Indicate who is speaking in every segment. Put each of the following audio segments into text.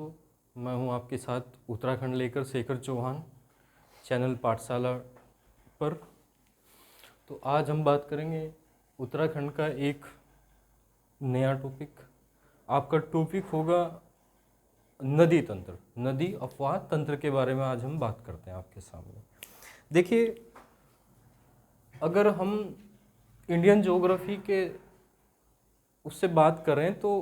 Speaker 1: दोस्तों, मैं हूं आपके साथ उत्तराखंड लेकर शेखर चौहान, चैनल पाठशाला पर। तो आज हम बात करेंगे उत्तराखंड का एक नया टॉपिक। आपका टॉपिक होगा नदी तंत्र, नदी अफवाह तंत्र के बारे में आज हम बात करते हैं आपके सामने। देखिए, अगर हम इंडियन ज्योग्राफी के उससे बात करें तो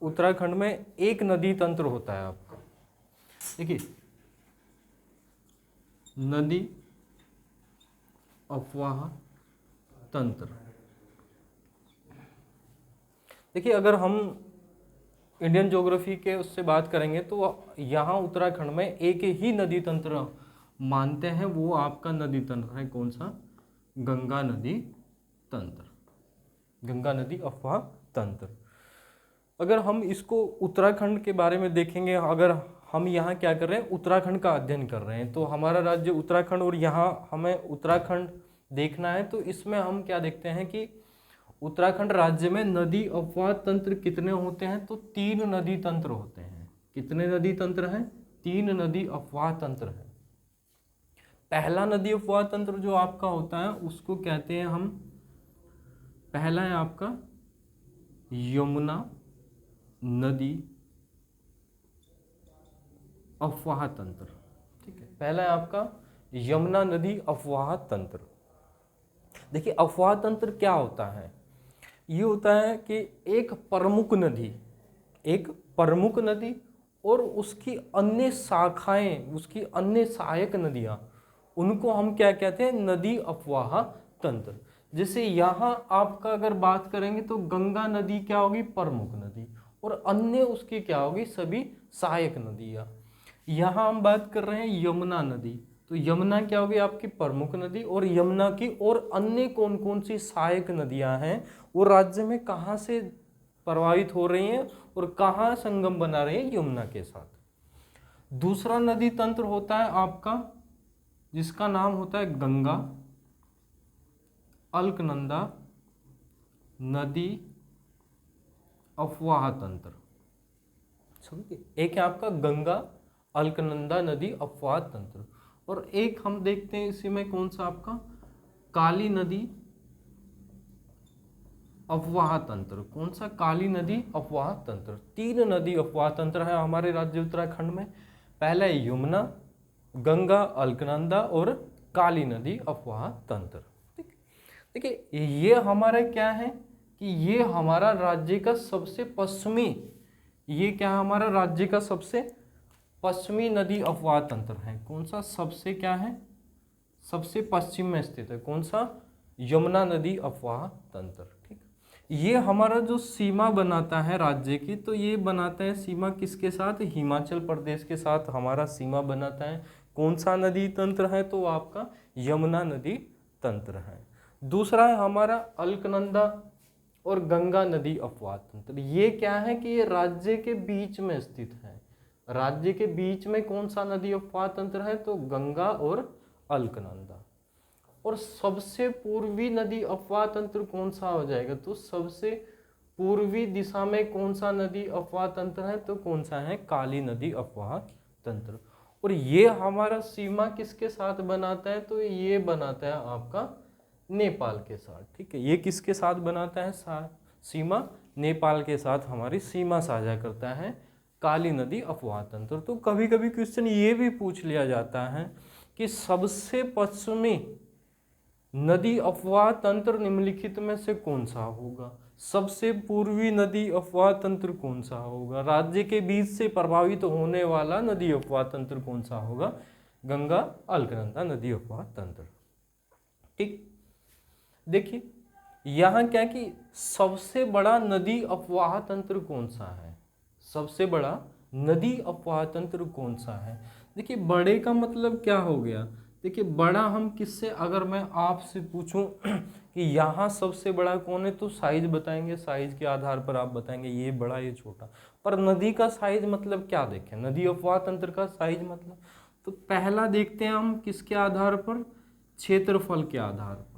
Speaker 1: उत्तराखंड में एक नदी तंत्र होता है आपका। देखिए, नदी अफवाह तंत्र। देखिए, अगर हम इंडियन ज्योग्राफी के उससे बात करेंगे तो यहाँ उत्तराखंड में एक ही नदी तंत्र मानते हैं, वो आपका नदी तंत्र है। कौन सा? गंगा नदी तंत्र, गंगा नदी अफवाह तंत्र। अगर हम इसको उत्तराखंड के बारे में देखेंगे, अगर हम यहाँ क्या कर रहे हैं, उत्तराखंड का अध्ययन कर रहे हैं, तो हमारा राज्य उत्तराखंड और यहाँ हमें उत्तराखंड देखना है, तो इसमें हम क्या देखते हैं कि उत्तराखंड राज्य में नदी अफवाह तंत्र कितने होते हैं? तो 3 नदी तंत्र होते हैं। कितने नदी तंत्र हैं? 3 नदी अफवाह तंत्र है। पहला नदी अफवाह तंत्र जो आपका होता है उसको कहते हैं हम, पहला है आपका यमुना नदी अफवाह तंत्र। ठीक है, पहला है आपका यमुना नदी अफवाह तंत्र। देखिए, अफवाह तंत्र क्या होता है? ये होता है कि एक प्रमुख नदी और उसकी अन्य शाखाएं, उसकी अन्य सहायक नदियां, उनको हम क्या कहते हैं? नदी अफवाह तंत्र। जैसे यहाँ आपका अगर बात करेंगे तो गंगा नदी क्या होगी? प्रमुख नदी, और अन्य उसकी क्या होगी? सभी सहायक नदियाँ। यहाँ हम बात कर रहे हैं यमुना नदी, तो यमुना क्या होगी? आपकी प्रमुख नदी, और यमुना की और अन्य कौन कौन सी सहायक नदियाँ हैं वो राज्य में कहाँ से प्रवाहित हो रही हैं और कहाँ संगम बना रही हैं यमुना के साथ। दूसरा नदी तंत्र होता है आपका, जिसका नाम होता है गंगा अलकनंदा नदी अफवाह तंत्र। समझिए, एक है आपका गंगा अलकनंदा नदी अफवाह तंत्र, और एक हम देखते हैं इसी में कौन सा आपका काली नदी अफवाह तंत्र। कौन सा? काली नदी अफवाह तंत्र। 3 नदी अफवाह तंत्र है हमारे राज्य उत्तराखंड में। पहला है यमुना, गंगा अलकनंदा और काली नदी अफवाह तंत्र। देखिए, ये हमारा क्या है कि ये हमारा राज्य का सबसे पश्चिमी, ये क्या हमारा राज्य का सबसे पश्चिमी नदी अफवाह तंत्र है। कौन सा? सबसे क्या है? सबसे पश्चिम में स्थित है। कौन सा? यमुना नदी अफवाह तंत्र। ठीक, ये हमारा जो सीमा बनाता है राज्य की, तो ये बनाता है सीमा किसके साथ? हिमाचल प्रदेश के साथ हमारा सीमा बनाता है। कौन सा नदी तंत्र है? तो आपका यमुना नदी तंत्र है। दूसरा है हमारा अलकनंदा और गंगा नदी अफवाह तंत्र। ये क्या है कि ये राज्य के बीच में स्थित है। राज्य के बीच में कौन सा नदी अफवाह तंत्र है? तो गंगा और अलकनंदा। और सबसे पूर्वी नदी अफवाह तंत्र कौन सा हो जाएगा? तो सबसे पूर्वी दिशा में कौन सा नदी अफवाह तंत्र है? तो कौन सा है? काली नदी अफवाह तंत्र। और ये हमारा सीमा किसके साथ बनाता है? तो ये बनाता है आपका नेपाल के साथ। ठीक है, ये किसके साथ बनाता है? सीमा नेपाल के साथ हमारी सीमा साझा करता है काली नदी अफवाह तंत्र। तो कभी कभी क्वेश्चन ये भी पूछ लिया जाता है कि सबसे पश्चिमी नदी अफवाह तंत्र निम्नलिखित में से कौन सा होगा? सबसे पूर्वी नदी अफवाह तंत्र कौन सा होगा? राज्य के बीच से प्रभावित होने वाला नदी अफवाह तंत्र कौन सा होगा? गंगा अलकनंदा नदी अफवाह तंत्र। ठीक, देखिए यहाँ क्या कि सबसे बड़ा नदी अफवाह तंत्र कौन सा है? सबसे बड़ा नदी अफवाह तंत्र कौन सा है? देखिए, बड़े का मतलब क्या हो गया? देखिए, बड़ा हम किससे, अगर मैं आपसे पूछूं कि यहाँ सबसे बड़ा कौन है, तो साइज बताएंगे, साइज के आधार पर आप बताएंगे ये बड़ा ये छोटा। पर नदी का साइज मतलब क्या देखें? नदी अफवाह तंत्र का साइज मतलब, तो पहला देखते हैं हम किसके आधार पर? क्षेत्रफल के आधार पर।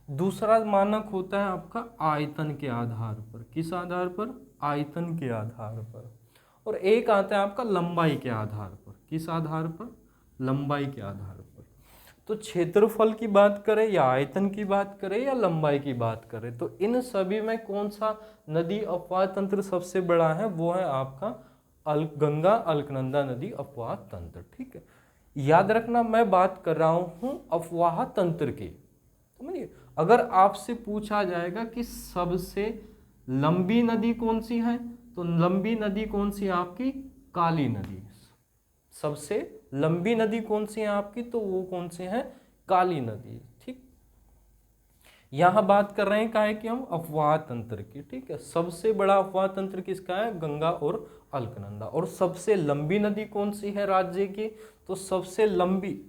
Speaker 1: दूसरा मानक होता है आपका आयतन के आधार पर। किस आधार पर? आयतन के आधार पर। और एक आता है आपका लंबाई के आधार पर। किस आधार पर? लंबाई के आधार पर। तो क्षेत्रफल की बात करें या आयतन की बात करें या लंबाई की बात करें, तो इन सभी में कौन सा नदी अपवाह तंत्र सबसे बड़ा है? वो है आपका गंगा अलकनंदा नदी अपवाह तंत्र। ठीक है, याद रखना मैं बात कर रहा हूं अपवाह तंत्र की। समझिए, अगर आपसे पूछा जाएगा कि सबसे लंबी नदी कौन सी है, तो लंबी नदी कौन सी है आपकी? काली नदी। सबसे लंबी नदी कौन सी है आपकी? तो वो कौन सी है? काली नदी। ठीक, यहां बात कर रहे हैं काहे कि हम अपवाह तंत्र की। ठीक है, सबसे बड़ा अपवाह तंत्र किसका है? गंगा और अलकनंदा। और सबसे लंबी नदी कौन सी है राज्य की? तो सबसे लंबी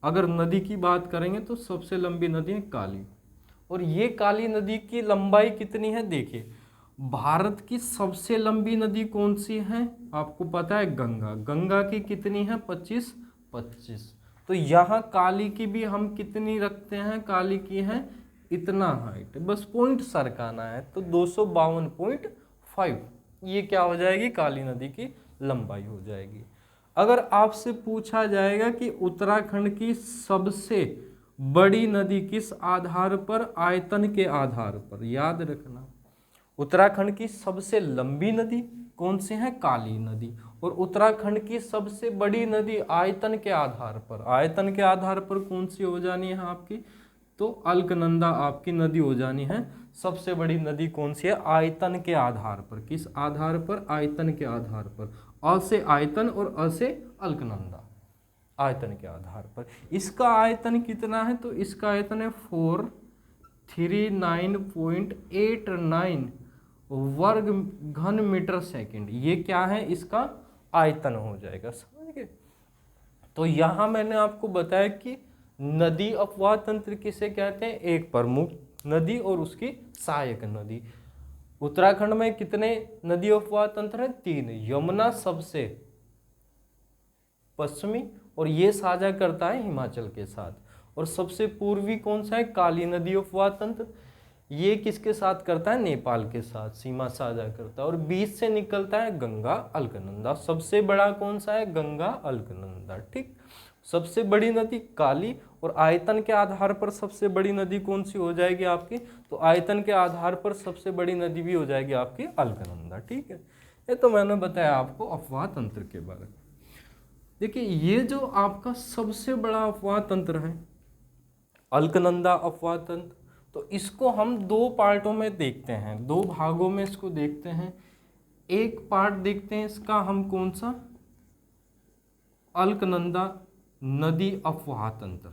Speaker 1: अगर नदी की बात करेंगे तो सबसे लंबी नदी है काली। और ये काली नदी की लंबाई कितनी है? देखिए, भारत की सबसे लंबी नदी कौन सी है? आपको पता है, गंगा। गंगा की कितनी है? 25। तो यहाँ काली की भी हम कितनी रखते हैं? काली की है इतना हाइट, बस पॉइंट सरकाना है, तो 252.5। ये क्या हो जाएगी? काली नदी की लंबाई हो जाएगी। अगर आपसे पूछा जाएगा कि उत्तराखंड की सबसे बड़ी नदी किस आधार पर? आयतन के आधार पर। याद रखना, उत्तराखंड की सबसे लंबी नदी कौन सी है? काली नदी। और उत्तराखंड की सबसे बड़ी नदी आयतन के आधार पर। आयतन के आधार पर कौन सी हो जानी है आपकी? तो अलकनंदा आपकी नदी हो जानी है सबसे बड़ी नदी। कौन सी है? आयतन के आधार पर। किस आधार पर? आयतन के आधार पर। अ से आयतन और अ से अलकनंदा, आयतन के आधार पर। इसका आयतन कितना है? तो इसका आयतन है 439.89 वर्ग घन मीटर सेकंड। ये क्या है? इसका आयतन हो जाएगा। समझ गए? तो यहां मैंने आपको बताया कि नदी अपवाह तंत्र किसे कहते हैं? एक प्रमुख नदी और उसकी सहायक नदी। उत्तराखंड में कितने नदी अपवाह तंत्र हैं? 3। यमुना सबसे पश्चिमी और ये साझा करता है हिमाचल के साथ। और सबसे पूर्वी कौन सा है? काली नदी अपवाह तंत्र। ये किसके साथ करता है? नेपाल के साथ सीमा साझा करता है। और बीच से निकलता है गंगा अलकनंदा। सबसे बड़ा कौन सा है? गंगा अलकनंदा। ठीक, सबसे बड़ी नदी काली। और आयतन के आधार पर सबसे बड़ी नदी कौन सी हो जाएगी आपकी? तो आयतन के आधार पर सबसे बड़ी नदी भी हो जाएगी आपकी अलकनंदा। ठीक है, ये तो मैंने बताया आपको अपवाह तंत्र के बारे में। देखिए, ये जो आपका सबसे बड़ा अपवाह तंत्र है अलकनंदा अपवाह तंत्र, तो इसको हम 2 पार्टों में देखते हैं, 2 भागों में इसको देखते हैं। एक पार्ट देखते हैं इसका हम कौन सा? अलकनंदा नदी अपवाह तंत्र।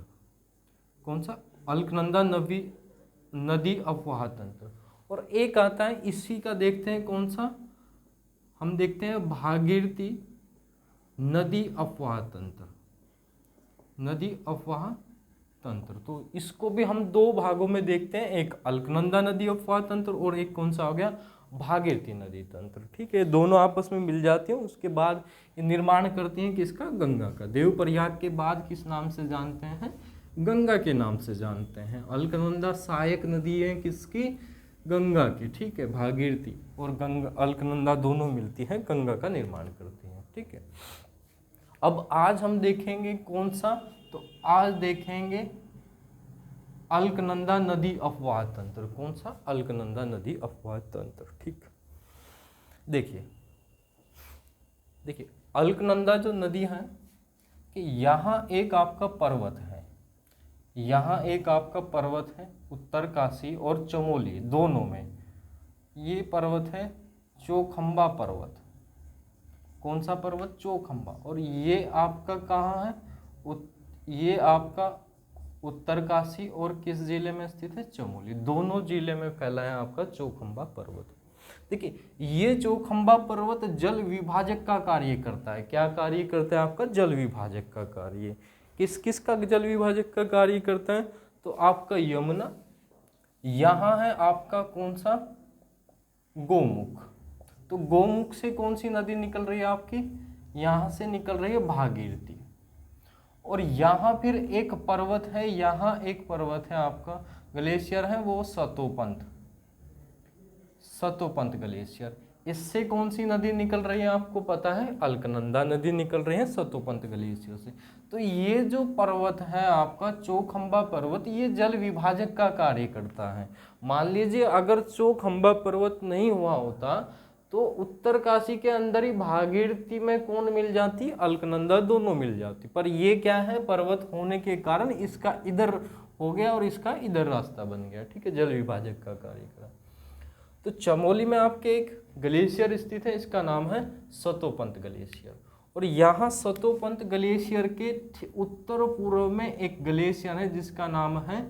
Speaker 1: कौन सा? अलकनंदा नदी अपवाह तंत्र। और एक आता है इसी का, देखते हैं कौन सा? हम देखते हैं भागीरथी नदी अपवाह तंत्र। नदी अपवाह तंत्र, तो इसको भी हम 2 भागों में देखते हैं, एक अलकनंदा नदी अपवाह तंत्र और एक कौन सा हो गया? भागीरथी नदी तंत्र। ठीक है, दोनों आपस में मिल जाती हैं, उसके बाद ये निर्माण करती हैं किसका? गंगा का। देवप्रयाग के बाद किस नाम से जानते हैं? गंगा के नाम से जानते हैं। अलकनंदा सहायक नदी है किसकी? गंगा की। ठीक है, भागीरथी और गंगा अलकनंदा दोनों मिलती हैं, गंगा का निर्माण करती हैं। ठीक है, अब आज हम देखेंगे कौन सा? तो आज देखेंगे अलकनंदा नदी अपवाह तंत्र। कौन सा? अलकनंदा नदी अपवाह तंत्र। ठीक, देखिए अलकनंदा जो नदी है कि यहाँ एक आपका पर्वत है, यहाँ एक आपका पर्वत है उत्तरकाशी और चमोली दोनों में। ये पर्वत है चौखंबा पर्वत। कौन सा पर्वत? चौखंबा। और ये आपका कहाँ है? ये आपका उत्तरकाशी और किस जिले में स्थित है? चमोली। दोनों जिले में फैला है आपका चौखंबा पर्वत। देखिए, ये चौखंबा पर्वत जल विभाजक का कार्य करता है। क्या कार्य करता है आपका? जल विभाजक का कार्य। किस किस का जल विभाजक का कार्य करता है? तो आपका यमुना, यहाँ है आपका कौन सा? गोमुख। तो गोमुख से कौन सी नदी निकल रही है आपकी? यहाँ से निकल रही है भागीरथी। और यहाँ फिर एक पर्वत है, यहाँ एक पर्वत है आपका ग्लेशियर है, वो सतोपंत ग्लेशियर। इससे कौन सी नदी निकल रही है आपको पता है, अलकनंदा नदी निकल रही है सतोपंत ग्लेशियर से। तो ये जो पर्वत है आपका चौखंबा पर्वत, ये जल विभाजक का कार्य करता है। मान लीजिए अगर चौखंबा पर्वत नहीं हुआ होता तो उत्तरकाशी के अंदर ही भागीरथी में कौन मिल जाती, अलकनंदा दोनों मिल जाती। पर ये क्या है, पर्वत होने के कारण इसका इधर हो गया और इसका इधर रास्ता बन गया, ठीक है, जल विभाजक का कार्य करा। तो चमोली में आपके एक ग्लेशियर स्थित है, इसका नाम है सतोपंत ग्लेशियर। और यहाँ सतोपंत ग्लेशियर के उत्तर पूर्व में एक ग्लेशियर है जिसका नाम है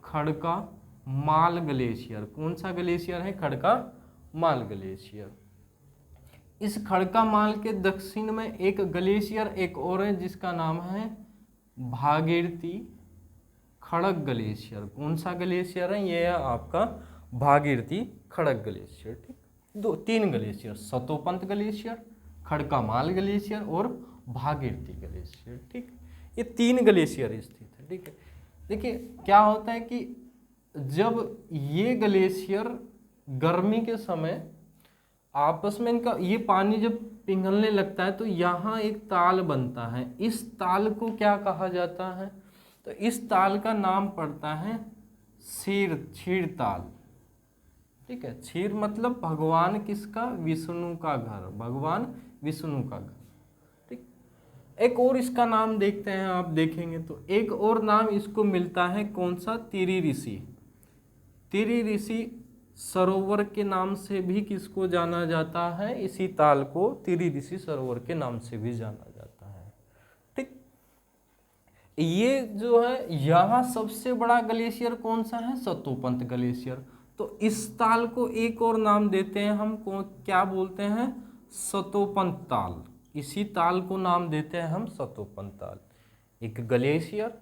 Speaker 1: खड़का माल ग्लेशियर। कौन सा ग्लेशियर है, खड़का माल ग्लेशियर। इस खड़का माल के दक्षिण में एक ग्लेशियर एक और है जिसका नाम है भागीरथी खड़क ग्लेशियर। कौन सा ग्लेशियर है, ये है आपका भागीरथी खड़क ग्लेशियर, ठीक। तीन ग्लेशियर, सतोपंत ग्लेशियर, खड़का माल ग्लेशियर और भागीरथी ग्लेशियर, ठीक। ये तीन ग्लेशियर स्थित है, ठीक है। देखिए क्या होता है कि जब ये ग्लेशियर गर्मी के समय आपस में इनका ये पानी जब पिघलने लगता है तो यहाँ एक ताल बनता है। इस ताल को क्या कहा जाता है, तो इस ताल का नाम पड़ता है क्षीर ताल, ठीक है। क्षीर मतलब भगवान किसका, विष्णु का घर, भगवान विष्णु का घर, ठीक। एक और इसका नाम देखते हैं, आप देखेंगे तो एक और नाम इसको मिलता है, कौन सा, तिरी ऋषि। तिरी ऋषि सरोवर के नाम से भी किसको जाना जाता है, इसी ताल को तिरी ऋषि सरोवर के नाम से भी जाना जाता है, ठीक। ये जो है यहाँ सबसे बड़ा ग्लेशियर कौन सा है, सतोपंत ग्लेशियर। तो इस ताल को एक और नाम देते हैं हम, क्या बोलते हैं, सतोपंत ताल। इसी ताल को नाम देते हैं हम सतोपंत ताल। एक ग्लेशियर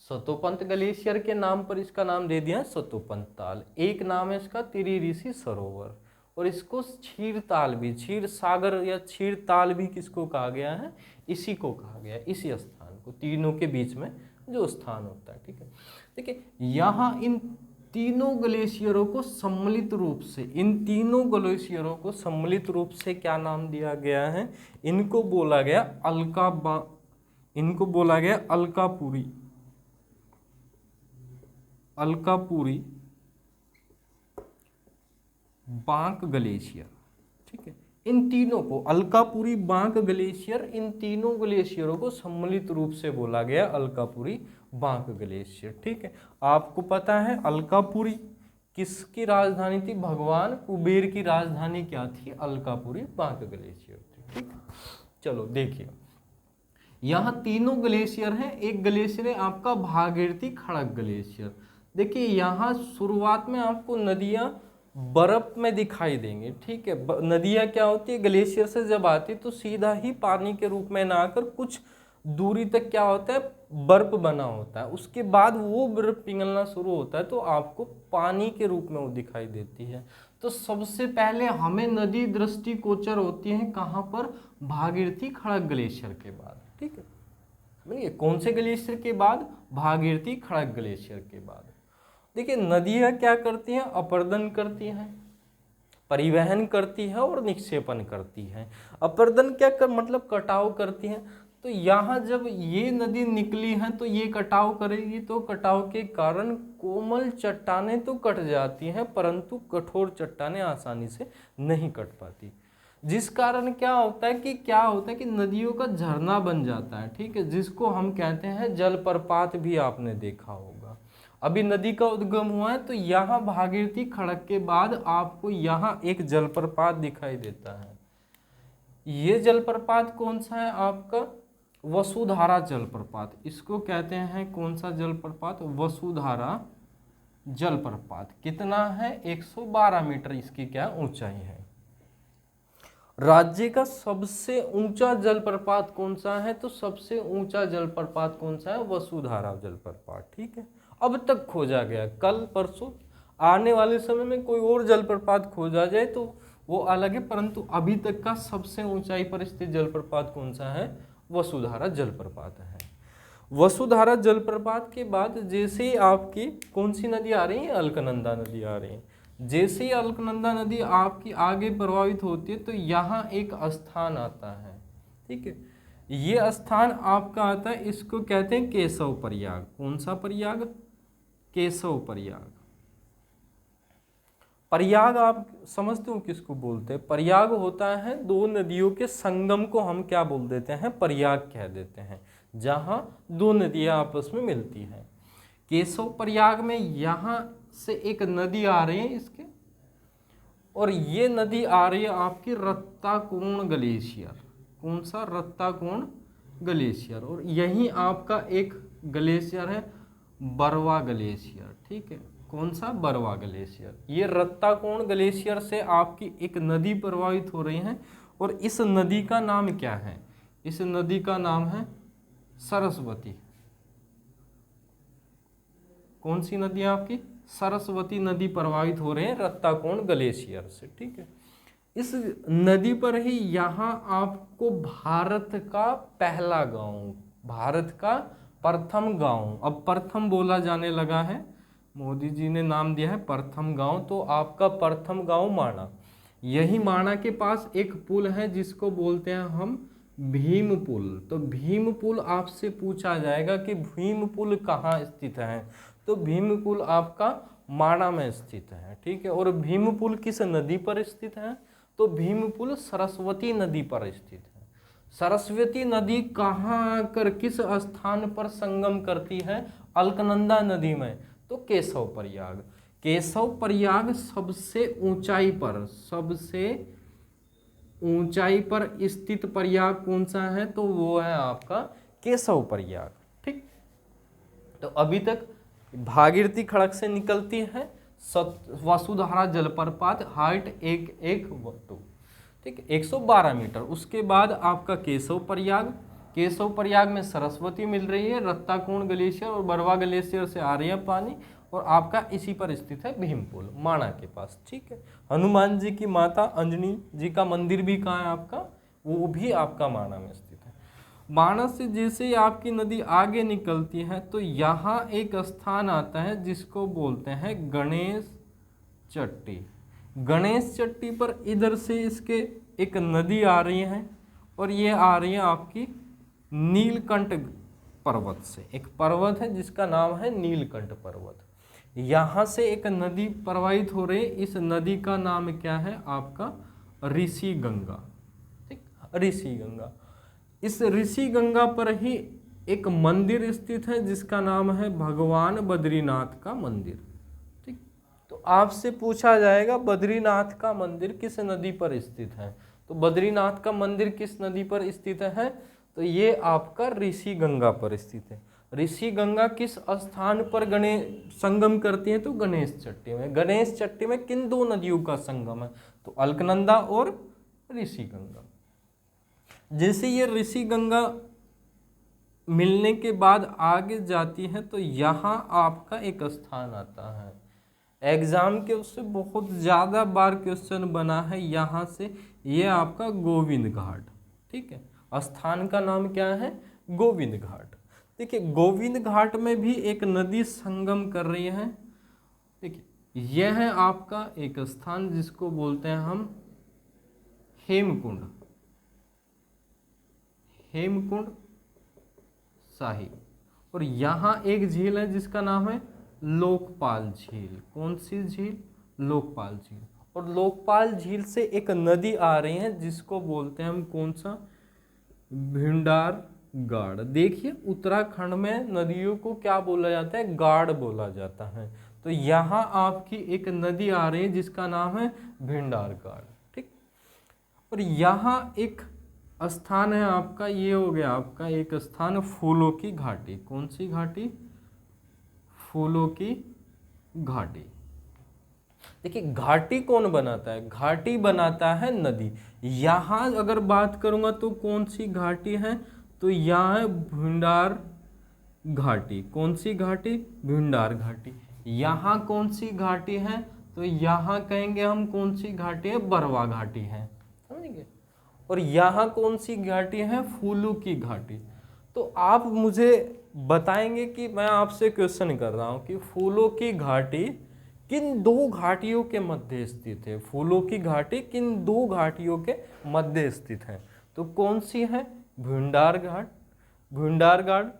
Speaker 1: सतोपंत ग्लेशियर के नाम पर इसका नाम दे दिया सतोपंत ताल। एक नाम है इसका तिरी ऋषि सरोवर, और इसको क्षीर ताल भी, क्षीर सागर या क्षीर ताल भी किसको कहा गया है, इसी को कहा गया है, इसी स्थान को, तीनों के बीच में जो स्थान होता है, ठीक है। देखिए यहाँ इन तीनों ग्लेशियरों को सम्मिलित रूप से, इन तीनों ग्लेशियरों को सम्मिलित रूप से क्या नाम दिया गया है, इनको बोला गया अलकापुरी बांक ग्लेशियर, ठीक है। इन तीनों को अलकापुरी बांक ग्लेशियर, इन तीनों ग्लेशियरों को सम्मिलित रूप से बोला गया अलकापुरी बांक ग्लेशियर, ठीक है। आपको पता है अलकापुरी किसकी राजधानी थी, भगवान कुबेर की राजधानी क्या थी, अलकापुरी बांक ग्लेशियर थी, ठीक। चलो देखिए यहाँ तीनों ग्लेशियर हैं। एक ग्लेशियर है आपका भागीरथी खड़क ग्लेशियर। देखिए यहाँ शुरुआत में आपको नदियाँ बर्फ में दिखाई देंगी, ठीक है। नदियाँ क्या होती है, ग्लेशियर से जब आती तो सीधा ही पानी के रूप में ना आकर कुछ दूरी तक क्या होता है, बर्फ बना होता है। उसके बाद वो बर्फ पिघलना शुरू होता है तो आपको पानी के रूप में वो दिखाई देती है। तो सबसे पहले हमें नदी दृष्टिगोचर होती है कहाँ पर, भागीरथी खड़क ग्लेशियर के बाद, ठीक है। समझिए कौन से ग्लेशियर के बाद, भागीरथी खड़क ग्लेशियर के बाद। देखिए नदियाँ क्या करती हैं, अपर्दन करती हैं, परिवहन करती है और निक्षेपण करती हैं। अपर्दन क्या मतलब कटाव करती हैं। तो यहाँ जब ये नदी निकली है तो ये कटाव करेगी, तो कटाव के कारण कोमल चट्टानें तो कट जाती हैं परंतु कठोर चट्टानें आसानी से नहीं कट पाती, जिस कारण क्या होता है कि नदियों का झरना बन जाता है, ठीक है, जिसको हम कहते हैं जलप्रपात। भी आपने देखा होगा, अभी नदी का उद्गम हुआ है तो यहाँ भागीरथी खड़क के बाद आपको यहाँ एक जलप्रपात दिखाई देता है। ये जलप्रपात कौन सा है आपका, वसुधारा जलप्रपात। इसको कहते हैं कौन सा जलप्रपात, वसुधारा जलप्रपात। कितना है, 112 मीटर इसकी क्या ऊंचाई है। राज्य का सबसे ऊंचा जलप्रपात कौन सा है, तो सबसे ऊंचा जलप्रपात कौन सा है, वसुधारा जलप्रपात, ठीक है। अब तक खोजा गया, कल परसों आने वाले समय में कोई और जलप्रपात खोजा जाए तो वो अलग है, परंतु अभी तक का सबसे ऊंचाई पर स्थित जलप्रपात कौन सा है, वसुधारा जलप्रपात है। वसुधारा जलप्रपात के बाद जैसे आपकी कौन सी नदी आ रही है, अलकनंदा नदी आ रही है। जैसे ही अलकनंदा नदी आपकी आगे प्रवाहित होती है तो यहाँ एक स्थान आता है, ठीक है। ये स्थान आपका आता है, इसको कहते हैं केशव प्रयाग। कौन सा प्रयाग? केशव प्रयाग। प्रयाग आप समझते हो किसको बोलते हैं? प्रयाग होता है दो नदियों के संगम को हम क्या बोल देते हैं? प्रयाग कह देते हैं, जहाँ दो नदियाँ आपस में मिलती हैं। केशव प्रयाग में यहाँ से एक नदी आ रही है इसके, और ये नदी आ रही है आपकी रत्ताकोण ग्लेशियर। कौन सा? रत्ताकोण ग्लेशियर। और यहीं आपका एक ग्लेशियर है बरवा ग्लेशियर, ठीक है। कौन सा? बरवा ग्लेशियर। ये रत्ताकोण ग्लेशियर से आपकी एक नदी प्रवाहित हो रही है, और इस नदी का नाम क्या है? इस नदी का नाम है सरस्वती। कौन सी नदी है आपकी? सरस्वती नदी प्रवाहित हो रहे हैं रत्ताकोण ग्लेशियर से, ठीक है। इस नदी पर ही यहाँ आपको भारत का पहला गांव, भारत का प्रथम गांव, अब प्रथम बोला जाने लगा है, मोदी जी ने नाम दिया है प्रथम गांव, तो आपका प्रथम गांव माणा। यही माणा के पास एक पुल है जिसको बोलते हैं हम भीम पुल। तो भीम पुल आपसे पूछा जाएगा कि भीम पुल कहाँ स्थित है, तो भीम पुल आपका माणा में स्थित है, ठीक है। और भीम पुल किस नदी पर स्थित है? तो भीम पुल सरस्वती नदी पर स्थित है। सरस्वती नदी कहाँ आकर किस स्थान पर संगम करती है? अलकनंदा नदी में, तो केशव प्रयाग। केशव प्रयाग सबसे ऊंचाई पर, सबसे ऊंचाई पर स्थित प्रयाग कौन सा है? तो वो है आपका केशव प्रयाग, ठीक। तो अभी तक भागीरथी खड़क से निकलती है वसुधारा जलप्रपात, हाइट 112, ठीक है, 112 मीटर। उसके बाद आपका केशव प्रयाग, केशव प्रयाग में सरस्वती मिल रही है, रत्ताकोण ग्लेशियर और बरवा ग्लेशियर से आ रही है पानी, और आपका इसी पर स्थित है भीम पुल माणा के पास, ठीक है। हनुमान जी की माता अंजनी जी का मंदिर भी कहाँ है आपका? वो भी आपका माणा में स्थित है। माणा से जैसे ही आपकी नदी आगे निकलती है तो यहाँ एक स्थान आता है जिसको बोलते हैं गणेश चट्टी। गणेश चट्टी पर इधर से इसके एक नदी आ रही है, और ये आ रही है आपकी नीलकंठ पर्वत से। एक पर्वत है जिसका नाम है नीलकंठ पर्वत। यहाँ से एक नदी प्रवाहित हो रही है, इस नदी का नाम क्या है आपका? ऋषि गंगा, ठीक, ऋषि गंगा। इस ऋषि गंगा पर ही एक मंदिर स्थित है जिसका नाम है भगवान बद्रीनाथ का मंदिर, ठीक। तो आपसे पूछा जाएगा बद्रीनाथ का मंदिर किस नदी पर स्थित है? तो बद्रीनाथ का मंदिर किस नदी पर स्थित है? तो ये आपका ऋषि गंगा पर स्थित है। ऋषि गंगा किस स्थान पर गणेश संगम करती है? तो गणेश चट्टी में। गणेश चट्टी में किन दो नदियों का संगम है? तो अलकनंदा और ऋषि गंगा। जैसे ये ऋषि गंगा मिलने के बाद आगे जाती है तो यहाँ आपका एक स्थान आता है, एग्जाम के उससे बहुत ज़्यादा बार क्वेश्चन बना है यहाँ से, ये आपका गोविंद घाट, ठीक है। स्थान का नाम क्या है? गोविंद घाट। देखिए गोविंद घाट में भी एक नदी संगम कर रही है, देखिए यह है आपका एक स्थान जिसको बोलते हैं हम हेमकुंड, हेमकुंड शाही। और यहाँ एक झील है जिसका नाम है लोकपाल झील। कौन सी झील? लोकपाल झील। और लोकपाल झील से एक नदी आ रही है जिसको बोलते हैं हम कौन सा? भिंडार गाड़। देखिए उत्तराखंड में नदियों को क्या बोला जाता है? गाड़ बोला जाता है। तो यहाँ आपकी एक नदी आ रही है जिसका नाम है भिंडार गाड़, ठीक। और यहाँ एक स्थान है आपका, ये हो गया आपका एक स्थान फूलों की घाटी। कौन सी घाटी? फूलों की घाटी। देखिए घाटी कौन बनाता है? घाटी बनाता है नदी। यहाँ अगर बात करूँगा तो कौन सी घाटी है? तो यहाँ है भिंडार घाटी। कौन सी घाटी? भिंडार घाटी। यहाँ कौन सी घाटी है? तो यहाँ कहेंगे हम कौन सी घाटी है? बरवा घाटी है, समझेंगे। और यहाँ कौन सी घाटी है? फूलों की घाटी। तो आप मुझे बताएंगे कि मैं आपसे क्वेश्चन कर रहा हूँ कि फूलों की घाटी किन दो घाटियों के मध्य स्थित है? फूलों की घाटी किन दो घाटियों के मध्य स्थित है? तो कौन सी है? भूंडार घाट, भूंडार घाट,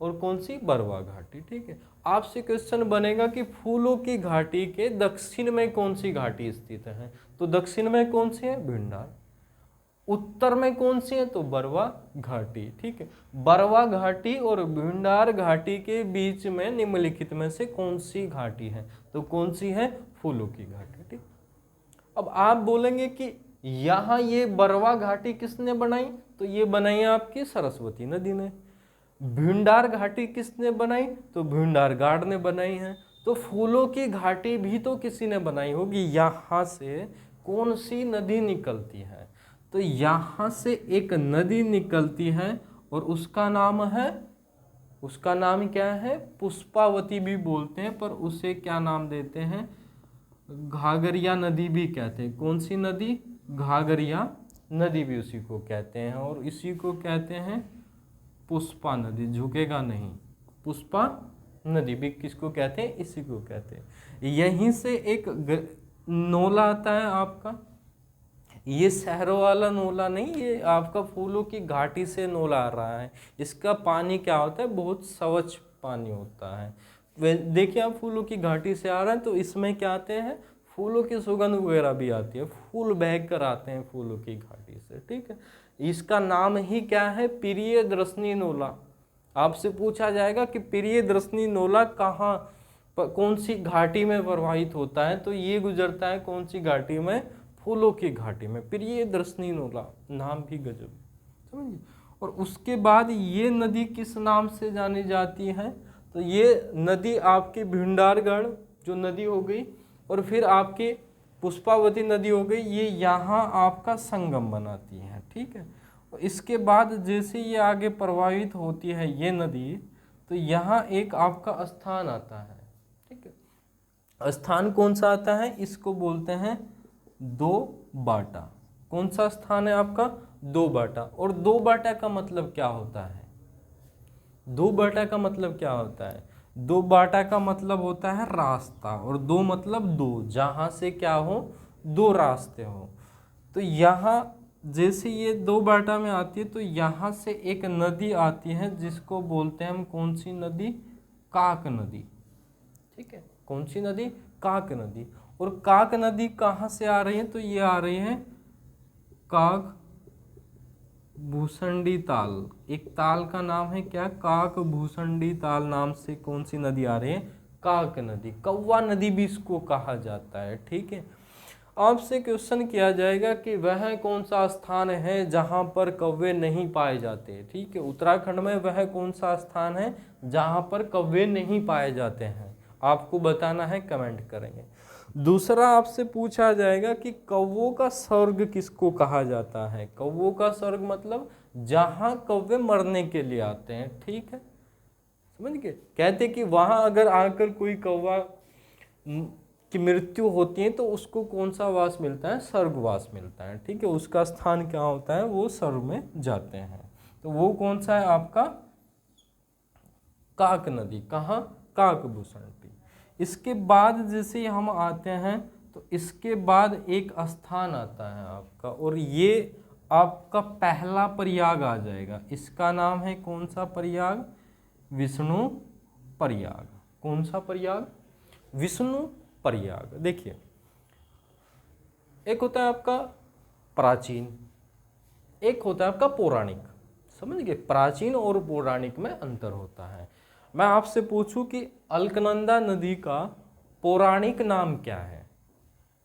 Speaker 1: और कौन सी? बरवा घाटी। ठीक है, आपसे क्वेश्चन बनेगा कि फूलों की घाटी के दक्षिण में कौन सी घाटी स्थित है? तो दक्षिण में कौन सी है? भूंडार। उत्तर में कौन सी है? तो बरवा घाटी। ठीक है, बरवा घाटी और भूंडार घाटी के बीच में निम्नलिखित में से कौन सी घाटी है? तो कौन सी है? फूलों की घाटी। ठीक, अब आप बोलेंगे कि यहाँ ये बरवा घाटी किसने बनाई? तो ये बनाई आपकी सरस्वती नदी ने। भूंडार घाटी किसने बनाई? तो भूंडार गाड़ ने बनाई है। तो फूलों की घाटी भी तो किसी ने बनाई होगी। यहाँ से कौन सी नदी निकलती है? तो यहाँ से एक नदी निकलती है और उसका नाम है, उसका नाम क्या है? पुष्पावती भी बोलते हैं, पर उसे क्या नाम देते हैं? घाघरिया नदी भी कहते हैं। कौन सी नदी? घाघरिया नदी भी उसी को कहते हैं, और इसी को कहते हैं पुष्पा नदी। झुकेगा नहीं, पुष्पा नदी भी किसको कहते हैं? इसी को कहते हैं। यहीं से एक नोला आता है आपका, ये शहरों वाला नोला नहीं, ये आपका फूलों की घाटी से नोला आ रहा है। इसका पानी क्या होता है? बहुत स्वच्छ पानी होता है। देखिए आप फूलों की घाटी से आ रहे हैं तो इसमें क्या आते हैं? फूलों की सुगंध वगैरह भी आती है, फूल बह कर आते हैं फूलों की घाटी से। ठीक है, इसका नाम ही क्या है? प्रियदर्शनी नोला। आपसे पूछा जाएगा कि प्रियदर्शनी नोला कहाँ कौन सी घाटी में प्रवाहित होता है? तो ये गुजरता है कौन सी घाटी में? फूलों की घाटी में। प्रियदर्शनी नोला, नाम भी गजब, समझिए। और उसके बाद ये नदी किस नाम से जानी जाती है? तो ये नदी आपकी भूंडारगढ़ जो नदी हो गई, और फिर आपकी पुष्पावती नदी हो गई, ये यहाँ आपका संगम बनाती है। ठीक है, और इसके बाद जैसे ये आगे प्रवाहित होती है ये नदी, तो यहाँ एक आपका स्थान आता है। ठीक है, स्थान कौन सा आता है? इसको बोलते हैं दो बाटा। कौन सा स्थान है आपका? दो बाटा। और दो बाटा का मतलब क्या होता है? दो बाटा का मतलब क्या होता है? दो बाटा का मतलब होता है रास्ता, और दो मतलब दो, जहाँ से क्या हो? दो रास्ते हो। तो यहाँ जैसे ये दो बाटा में आती है तो यहाँ से एक नदी आती है जिसको बोलते हैं हम कौन सी नदी? काक नदी। ठीक है, कौन सी नदी? काक नदी। और काक नदी कहाँ से आ रही है? तो ये आ रही है काक भूसंडी ताल। एक ताल का नाम है क्या? काक भूसंडी ताल नाम से कौन सी नदी आ रही है? काक नदी। कौवा नदी भी इसको कहा जाता है। ठीक है, आपसे क्वेश्चन किया जाएगा कि वह कौन सा स्थान है जहां पर कौवे नहीं पाए जाते? ठीक है, उत्तराखंड में वह कौन सा स्थान है जहां पर कौवे नहीं पाए जाते हैं? आपको बताना है, कमेंट करेंगे। दूसरा आपसे पूछा जाएगा कि कौवों का स्वर्ग किसको कहा जाता है? कौवों का स्वर्ग मतलब जहां कौवे मरने के लिए आते हैं। ठीक है, समझ गए? कहते कि वहां अगर आकर कोई कौवा की मृत्यु होती है तो उसको कौन सा वास मिलता है? स्वर्गवास मिलता है। ठीक है, उसका स्थान क्या होता है? वो स्वर्ग में जाते हैं। तो वो कौन सा है आपका? काक नदी। कहाँ? काक भूसंडी। इसके बाद जैसे हम आते हैं तो इसके बाद एक स्थान आता है आपका, और ये आपका पहला प्रयाग आ जाएगा। इसका नाम है कौन सा प्रयाग? विष्णु प्रयाग। कौन सा प्रयाग? विष्णु प्रयाग। देखिए, एक होता है आपका प्राचीन, एक होता है आपका पौराणिक। समझ गए? प्राचीन और पौराणिक में अंतर होता है। मैं आपसे पूछूं कि अलकनंदा नदी का पौराणिक नाम क्या है?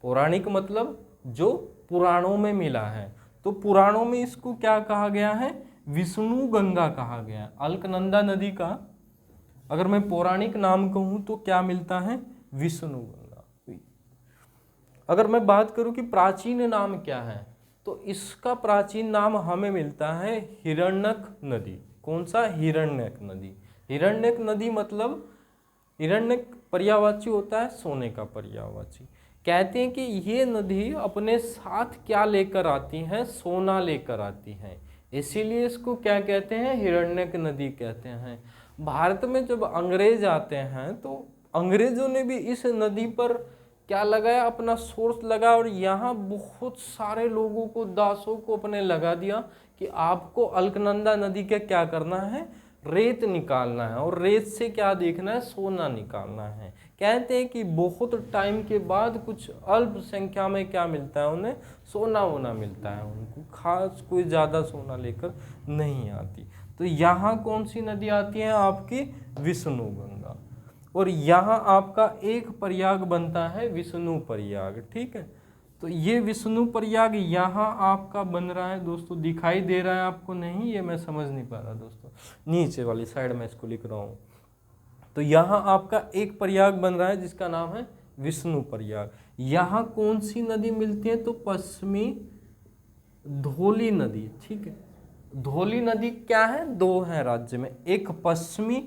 Speaker 1: पौराणिक मतलब जो पुराणों में मिला है, तो पुराणों में इसको क्या कहा गया है? विष्णु गंगा कहा गया है। अलकनंदा नदी का अगर मैं पौराणिक नाम कहूं तो क्या मिलता है? विष्णु गंगा। अगर मैं बात करूं कि प्राचीन नाम क्या है, तो इसका प्राचीन नाम हमें मिलता है हिरण्यक नदी। कौन सा? हिरण्यक नदी। हिरण्यक नदी मतलब हिरण्यक पर्यायवाची होता है सोने का पर्यायवाची। कहते हैं कि ये नदी अपने साथ क्या लेकर आती है? सोना लेकर आती है, इसीलिए इसको क्या कहते हैं? हिरण्यक नदी कहते हैं। भारत में जब अंग्रेज आते हैं तो अंग्रेजों ने भी इस नदी पर क्या लगाया, अपना सोर्स लगा, और यहाँ बहुत सारे लोगों को, दासों को अपने लगा दिया कि आपको अलकनंदा नदी का क्या करना है, रेत निकालना है, और रेत से क्या देखना है, सोना निकालना है। कहते हैं कि बहुत टाइम के बाद कुछ अल्प संख्या में क्या मिलता है उन्हें, सोना वोना मिलता है उनको, खास कोई ज़्यादा सोना लेकर नहीं आती। तो यहाँ कौन सी नदी आती है आपकी, विष्णु गंगा, और यहाँ आपका एक प्रयाग बनता है विष्णु प्रयाग, ठीक है। तो ये विष्णु प्रयाग यहाँ आपका बन रहा है दोस्तों, दिखाई दे रहा है आपको, नहीं ये मैं समझ नहीं पा रहा दोस्तों, नीचे वाली साइड में इसको लिख रहा हूँ। तो यहाँ आपका एक प्रयाग बन रहा है जिसका नाम है विष्णु प्रयाग। यहाँ कौन सी नदी मिलती है, तो पश्चिमी धौली नदी, ठीक है। धौली नदी क्या है, दो है राज्य में, एक पश्चिमी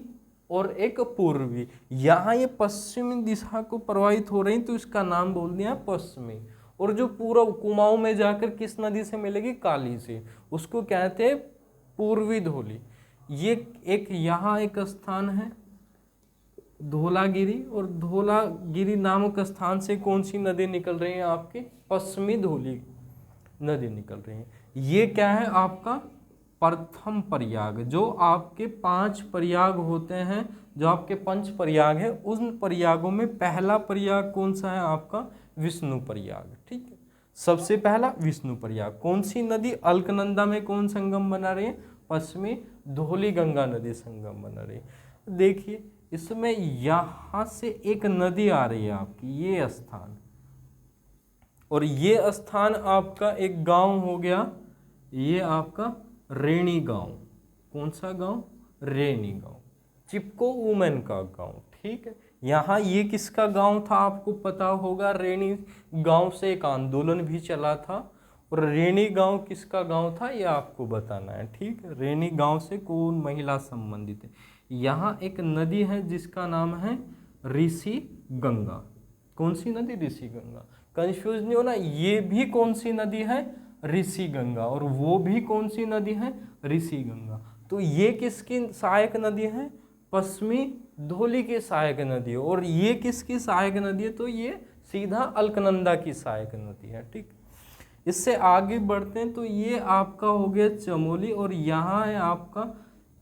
Speaker 1: और एक पूर्वी। यहाँ ये पश्चिमी दिशा को प्रवाहित हो रही, तो इसका नाम बोल दिया पश्चिमी। और जो पूर्व कुमाऊं में जाकर किस नदी से मिलेगी, काली से, उसको कहते हैं पूर्वी धौली। ये एक यहाँ एक स्थान है धौलागिरी, और धौलागिरी नामक स्थान से कौन सी नदी निकल रही है आपकी, पश्चिमी धौली नदी निकल रही है। ये क्या है आपका प्रथम प्रयाग। जो आपके 5 प्रयाग होते हैं, जो आपके 5 प्रयाग हैं, उन प्रयागों में पहला प्रयाग कौन सा है आपका, विष्णु प्रयाग, ठीक है। सबसे पहला विष्णु प्रयाग। कौन सी नदी, अलकनंदा में कौन संगम बना रही है, पश्चिमी धौली गंगा नदी संगम बना रही है। देखिए इसमें यहाँ से एक नदी आ रही है आपकी, ये स्थान, और ये स्थान आपका एक गांव हो गया, ये आपका रेणी गांव। कौन सा गांव, रेणी गांव, चिपको वुमेन का गांव, ठीक है। यहाँ ये किसका गांव था आपको पता होगा, रेणी गांव से एक आंदोलन भी चला था, और रेणी गांव किसका गांव था ये आपको बताना है, ठीक है। रेणी गांव से कौन महिला संबंधित है। यहाँ एक नदी है जिसका नाम है ऋषि गंगा। कौन सी नदी, ऋषि गंगा, कंफ्यूज नहीं होना, ये भी कौन सी नदी है, ऋषि गंगा, और वो भी कौन सी नदी है, ऋषि गंगा। तो ये किसकी सहायक नदी है, पश्चिमी धौली की सहायक नदी है, और ये किसकी सहायक नदी है, तो ये सीधा अलकनंदा की सहायक नदी है, ठीक। इससे आगे बढ़ते हैं तो ये आपका हो गया चमोली, और यहाँ है आपका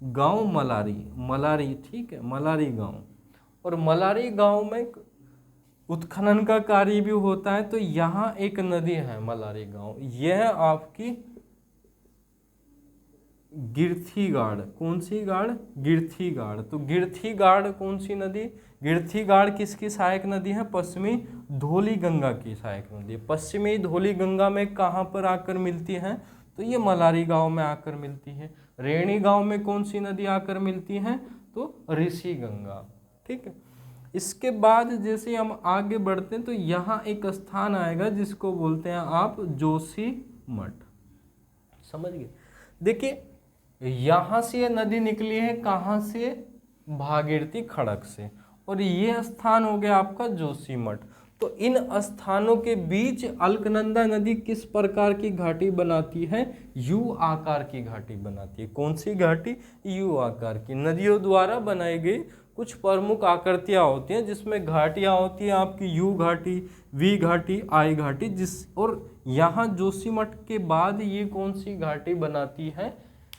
Speaker 1: गांव मलारी, मलारी, ठीक है, मलारी गांव। और मलारी गांव में उत्खनन का कार्य भी होता है। तो यहाँ एक नदी है मलारी गांव, यह आपकी गिरथी गाड़। कौन सी गाड़, गिरथी गाड़। तो गिरथी गाड़ कौन सी नदी, गिरथी गाड़ किसकी सहायक नदी है, पश्चिमी धौली गंगा की सहायक नदी है। पश्चिमी धौली गंगा में कहाँ पर आकर मिलती है, तो ये मलारी गांव में आकर मिलती है। रेणी गांव में कौन सी नदी आकर मिलती है, तो ऋषि गंगा, ठीक है। इसके बाद जैसे हम आगे बढ़ते हैं तो यहाँ एक स्थान आएगा जिसको बोलते हैं आप जोशी मठ, समझ गए। देखिए यहाँ से ये नदी निकली है, कहाँ से, भागीरथी खड़क से, और ये स्थान हो गया आपका जोशी मठ। तो इन स्थानों के बीच अलकनंदा नदी किस प्रकार की घाटी बनाती है, यू आकार की घाटी बनाती है। कौन सी घाटी, यू आकार की। नदियों द्वारा बनाई गई कुछ प्रमुख आकृतियाँ होती हैं जिसमें घाटियाँ होती हैं आपकी, यू घाटी, वी घाटी, आई घाटी, और यहाँ जोशीमठ के बाद ये कौन सी घाटी बनाती है,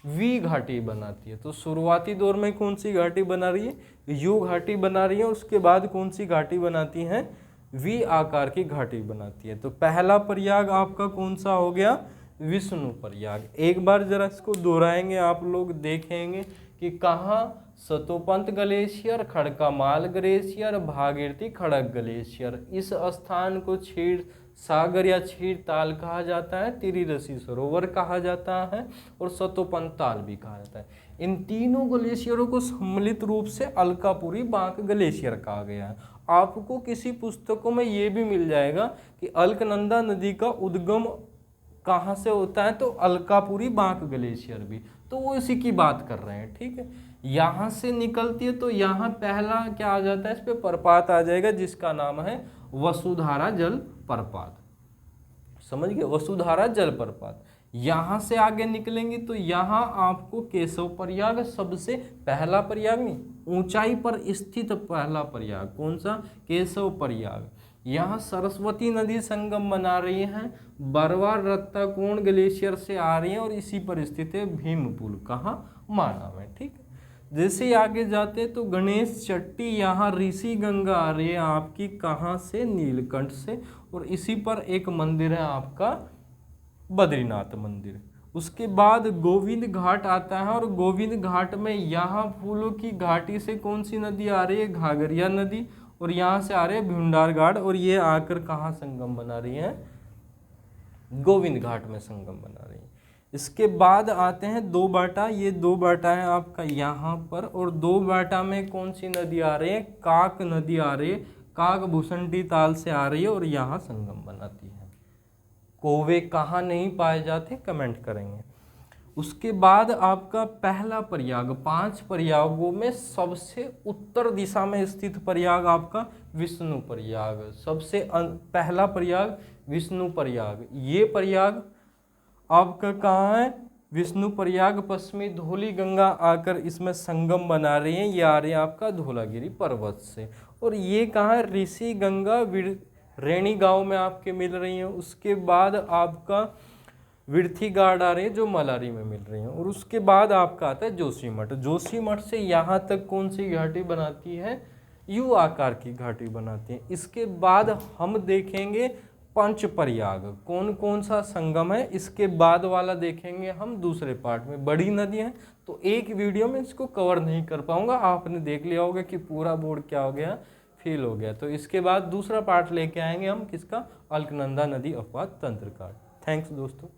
Speaker 1: वी घाटी बनाती है। तो शुरुआती दौर में कौन सी घाटी बना रही है, यू घाटी बना रही है, उसके बाद कौन सी घाटी बनाती है, वी आकार की घाटी बनाती है। तो पहला प्रयाग आपका कौन सा हो गया, विष्णु प्रयाग। एक बार जरा इसको दोहराएंगे, आप लोग देखेंगे कि कहाँ, सतोपंत ग्लेशियर, खड़कामाल ग्लेशियर, भागीरथी खड़क ग्लेशियर। इस स्थान को क्षीर सागर या क्षीर ताल कहा जाता है, त्रिरसी सरोवर कहा जाता है, और सतोपंत ताल भी कहा जाता है। इन तीनों ग्लेशियरों को सम्मिलित रूप से अलकापुरी बांक ग्लेशियर कहा गया है। आपको किसी पुस्तकों में ये भी मिल जाएगा कि अलकनंदा नदी का उद्गम कहाँ से होता है, तो अलकापुरी बांक ग्लेशियर भी, तो वो इसी की बात कर रहे हैं, ठीक है। यहाँ से निकलती है तो यहाँ पहला क्या आ जाता है, इस पे प्रपात आ जाएगा जिसका नाम है वसुधारा जल प्रपात, समझ गए, वसुधारा जल प्रपात। यहाँ से आगे निकलेंगे तो यहाँ आपको केशव प्रयाग सबसे पहला प्रयाग, नहीं ऊंचाई पर स्थित पहला प्रयाग, कौन सा, केशव प्रयाग। यहाँ सरस्वती नदी संगम बना रही है, बरवार रत्ताकोण ग्लेशियर से आ रही है और इसी पर स्थित है भीम पुल, कहाँ, माना में, ठीक है। जैसे ही आगे जाते तो गणेश चट्टी, यहाँ ऋषि गंगा आ रही है आपकी, कहाँ से, नीलकंठ से, और इसी पर एक मंदिर है आपका बद्रीनाथ मंदिर। उसके बाद गोविंद घाट आता है और गोविंद घाट में यहाँ फूलों की घाटी से कौन सी नदी आ रही है, घाघरिया नदी, और यहाँ से आ रहे हैं भीमडार घाट, और ये आकर कहाँ संगम बना रही है, गोविंद घाट में संगम बना रही है। इसके बाद आते हैं दो बाटा, ये दो बाटा है आपका यहाँ पर, और दो बाटा में कौन सी नदी आ रही है, काक नदी आ रही है, काक भूसंडी ताल से आ रही है और यहाँ संगम बनाती है। कोवे कहाँ नहीं पाए जाते, कमेंट करेंगे। उसके बाद आपका पहला प्रयाग, 5 प्रयागों में सबसे उत्तर दिशा में स्थित प्रयाग आपका विष्णु प्रयाग, सबसे पहला प्रयाग विष्णु प्रयाग। ये प्रयाग आपका कहाँ है, विष्णु प्रयाग, पश्चिमी धौली गंगा आकर इसमें संगम बना रही है, ये आ रही है आपका धौलागिरी पर्वत से, और ये कहाँ है, ऋषि गंगा रेणी गांव में आपके मिल रही है। उसके बाद आपका विर्थी गार्ड आ रही है जो मलारी में मिल रही है, और उसके बाद आपका आता है जोशीमठ। जोशीमठ से यहाँ तक कौन सी घाटी बनाती है, यू आकार की घाटी बनाती है। इसके बाद हम देखेंगे पंच प्रयाग, कौन कौन सा संगम है, इसके बाद वाला देखेंगे हम दूसरे पार्ट में। बड़ी नदी है तो एक वीडियो में इसको कवर नहीं कर पाऊंगा, आपने देख लिया होगा कि पूरा बोर्ड क्या हो गया, फेल हो गया। तो इसके बाद दूसरा पार्ट लेके आएंगे हम, किसका, अलकनंदा नदी अपवाद तंत्र का। थैंक्स दोस्तों।